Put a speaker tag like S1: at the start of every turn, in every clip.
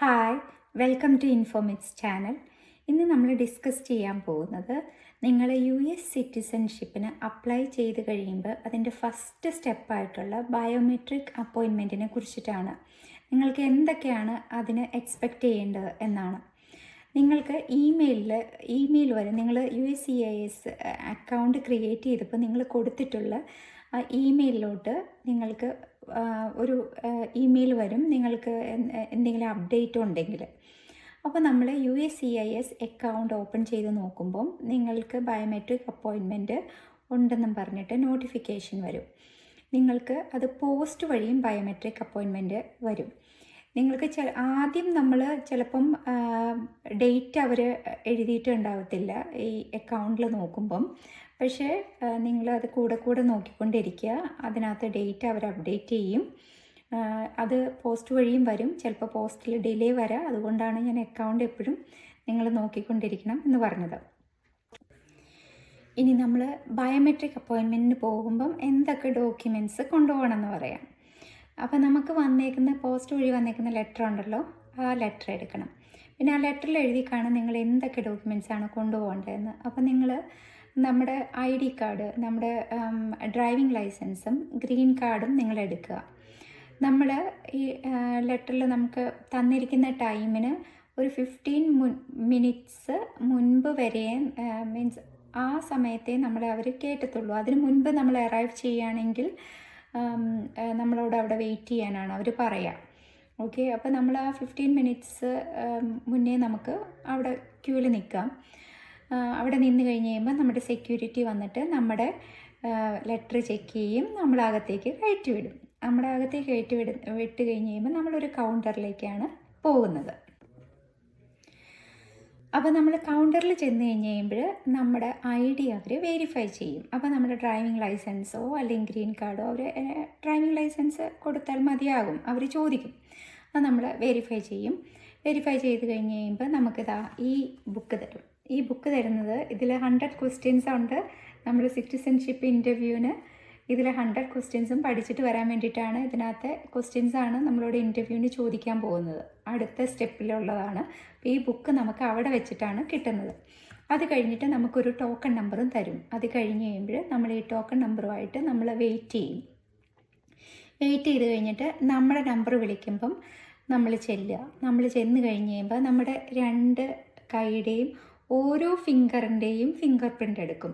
S1: Hi, welcome to Infomix channel. ഇന്ന് നമ്മൾ discuss ചെയ്യാൻ പോകുന്നത് നിങ്ങൾ US സിറ്റിസൺഷിപ്പിന് അപ്ലൈ ചെയ്ത് കഴിയുമ്പോൾ അതിൻ്റെ ഫസ്റ്റ് സ്റ്റെപ്പായിട്ടുള്ള ബയോമെട്രിക് അപ്പോയിൻമെൻറ്റിനെ കുറിച്ചിട്ടാണ്. നിങ്ങൾക്ക് എന്തൊക്കെയാണ് അതിന് എക്സ്പെക്റ്റ് ചെയ്യേണ്ടത് എന്നാണ്. നിങ്ങൾക്ക് ഇമെയിൽ വരെ നിങ്ങൾ USCIS അക്കൗണ്ട് ക്രിയേറ്റ് ചെയ്തപ്പോൾ നിങ്ങൾ കൊടുത്തിട്ടുള്ള ഇമെയിലിലോട്ട് നിങ്ങൾക്ക് ഒരു ഇമെയിൽ വരും, നിങ്ങൾക്ക് എന്തെങ്കിലും അപ്ഡേറ്റ് ഉണ്ടെങ്കിൽ. അപ്പോൾ നമ്മൾ USCIS അക്കൗണ്ട് ഓപ്പൺ ചെയ്ത് നോക്കുമ്പം നിങ്ങൾക്ക് ബയോമെട്രിക് അപ്പോയിൻമെൻറ്റ് ഉണ്ടെന്നും പറഞ്ഞിട്ട് നോട്ടിഫിക്കേഷൻ വരും. നിങ്ങൾക്ക് അത് പോസ്റ്റ് വഴിയും ബയോമെട്രിക് അപ്പോയിൻമെൻറ്റ് വരും. നിങ്ങൾക്ക് ആദ്യം നമ്മൾ ചിലപ്പം ഡേറ്റ് അവർ എഴുതിയിട്ടുണ്ടാവത്തില്ല ഈ അക്കൗണ്ടിൽ നോക്കുമ്പം. പക്ഷേ നിങ്ങളത് കൂടെ നോക്കിക്കൊണ്ടിരിക്കുക. അതിനകത്ത് ഡേറ്റ് അവർ അപ്ഡേറ്റ് ചെയ്യും. അത് പോസ്റ്റ് വഴിയും വരും, ചിലപ്പോൾ പോസ്റ്റിൽ ഡിലേ വരാം. അതുകൊണ്ടാണ് ഞാൻ അക്കൗണ്ട് എപ്പോഴും നിങ്ങൾ നോക്കിക്കൊണ്ടിരിക്കണം എന്ന് പറഞ്ഞത്. ഇനി നമ്മൾ ബയോമെട്രിക് അപ്പോയിൻമെൻറ്റിന് പോകുമ്പം എന്തൊക്കെ ഡോക്യുമെൻറ്റ്സ് കൊണ്ടുപോകണമെന്ന് പറയാം. അപ്പോൾ നമുക്ക് പോസ്റ്റ് വഴി വന്നേക്കുന്ന ലെറ്റർ ഉണ്ടല്ലോ, ആ ലെറ്റർ എടുക്കണം. പിന്നെ ആ ലെറ്ററിൽ എഴുതി കാണും നിങ്ങൾ എന്തൊക്കെ ഡോക്യുമെൻറ്റ്സാണ് കൊണ്ടുപോകേണ്ടതെന്ന്. അപ്പോൾ നിങ്ങൾ നമ്മുടെ ID കാർഡ്, നമ്മുടെ ഡ്രൈവിംഗ് ലൈസൻസും ഗ്രീൻ കാർഡും നിങ്ങൾ എടുക്കുക. നമ്മൾ ഈ ലെറ്ററിൽ നമുക്ക് തന്നിരിക്കുന്ന ടൈമിന് ഒരു 15 മിനിറ്റ്സ് മുൻപ് വരെ മീൻസ് ആ സമയത്തെ നമ്മളെ അവർ കേട്ടത്തുള്ളൂ. അതിന് മുൻപ് നമ്മൾ അറൈവ് ചെയ്യുകയാണെങ്കിൽ നമ്മളോട് അവിടെ വെയിറ്റ് ചെയ്യാനാണ് അവർ പറയുക. ഓക്കെ, അപ്പോൾ നമ്മൾ ആ 15 മിനിറ്റ്സ് മുന്നേ നമുക്ക് അവിടെ ക്യൂവിൽ നിൽക്കാം. അവിടെ നിന്ന് കഴിഞ്ഞ് കഴിയുമ്പോൾ നമ്മുടെ സെക്യൂരിറ്റി വന്നിട്ട് നമ്മുടെ ലെറ്റർ ചെക്ക് ചെയ്യും, നമ്മളകത്തേക്ക് കയറ്റി വിടും. നമ്മുടെ അകത്തേക്ക് വിട്ട് കഴിഞ്ഞ് കഴിയുമ്പോൾ നമ്മളൊരു കൗണ്ടറിലേക്കാണ് പോകുന്നത്. അപ്പോൾ നമ്മൾ കൗണ്ടറിൽ ചെന്ന് കഴിഞ്ഞ് കഴിയുമ്പോൾ നമ്മുടെ ID അവർ വെരിഫൈ ചെയ്യും. അപ്പോൾ നമ്മുടെ ഡ്രൈവിംഗ് ലൈസൻസോ അല്ലെങ്കിൽ ഗ്രീൻ കാർഡോ അവർ ഡ്രൈവിംഗ് ലൈസൻസ് കൊടുത്താൽ മതിയാകും, അവർ ചോദിക്കും. അത് നമ്മൾ വെരിഫൈ ചെയ്യും. വെരിഫൈ ചെയ്ത് കഴിഞ്ഞ് കഴിയുമ്പോൾ നമുക്കിതാ ഈ ബുക്ക് തരും. ഈ ബുക്ക് തരുന്നത് ഇതിൽ 100 ക്വസ്റ്റ്യൻസ് ഉണ്ട്. നമ്മുടെ സിറ്റിസൺഷിപ്പ് ഇൻ്റർവ്യൂവിന് ഇതിൽ 100 ക്വസ്റ്റ്യൻസും പഠിച്ചിട്ട് വരാൻ വേണ്ടിയിട്ടാണ്. ഇതിനകത്തെ ക്വസ്റ്റ്യൻസാണ് നമ്മളോട് ഇൻ്റർവ്യൂവിന് ചോദിക്കാൻ പോകുന്നത്. അടുത്ത സ്റ്റെപ്പിലുള്ളതാണ്. അപ്പോൾ ഈ ബുക്ക് നമുക്ക് അവിടെ വെച്ചിട്ടാണ് കിട്ടുന്നത്. അത് കഴിഞ്ഞിട്ട് നമുക്കൊരു ടോക്കൺ നമ്പറും തരും. അത് കഴിഞ്ഞ് കഴിയുമ്പോൾ നമ്മൾ ഈ ടോക്കൺ നമ്പറുമായിട്ട് നമ്മൾ വെയിറ്റ് ചെയ്യും. വെയിറ്റ് ചെയ്ത് കഴിഞ്ഞിട്ട് നമ്മുടെ നമ്പർ വിളിക്കുമ്പം നമ്മൾ ചെല്ലുക. നമ്മൾ ചെന്ന് കഴിഞ്ഞ് കഴിയുമ്പോൾ നമ്മുടെ 2 കൈയുടെയും ഓരോ ഫിംഗറിൻ്റെയും ഫിംഗർ പ്രിൻ്റ് എടുക്കും.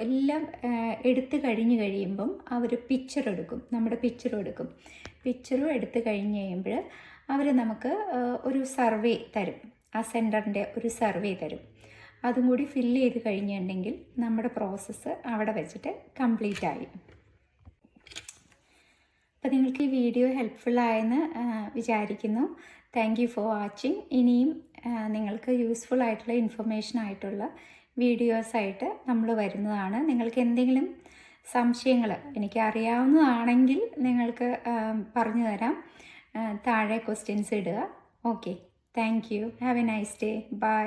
S1: എല്ലാം എടുത്ത് കഴിയുമ്പം അവർ പിക്ചർ എടുക്കും, നമ്മുടെ പിക്ചറും എടുക്കും. പിക്ചറും എടുത്ത് കഴിഞ്ഞ് കഴിയുമ്പോൾ അവർ നമുക്ക് ഒരു സർവേ തരും. ആ സെൻറ്ററിൻ്റെ ഒരു സർവേ തരും. അതും കൂടി ഫില്ല് ചെയ്ത് കഴിഞ്ഞിട്ടുണ്ടെങ്കിൽ നമ്മുടെ പ്രോസസ്സ് അവിടെ വെച്ചിട്ട് കംപ്ലീറ്റ് ആയി. അപ്പോൾ നിങ്ങൾക്ക് ഈ വീഡിയോ ഹെൽപ്ഫുള്ളായെന്ന് വിചാരിക്കുന്നു. Thank you for watching. ഇനിയും നിങ്ങൾക്ക് യൂസ്ഫുൾ ആയിട്ടുള്ള ഇൻഫർമേഷൻ ആയിട്ടുള്ള വീഡിയോസായിട്ട് നമ്മൾ വരുന്നതാണ്. നിങ്ങൾക്ക് എന്തെങ്കിലും സംശയങ്ങൾ എനിക്ക് അറിയാവുന്നതാണെങ്കിൽ നിങ്ങൾക്ക് പറഞ്ഞു തരാം. താഴെ ക്വസ്റ്റ്യൻസ് ഇടുക. Okay, thank you. Have a nice day. By.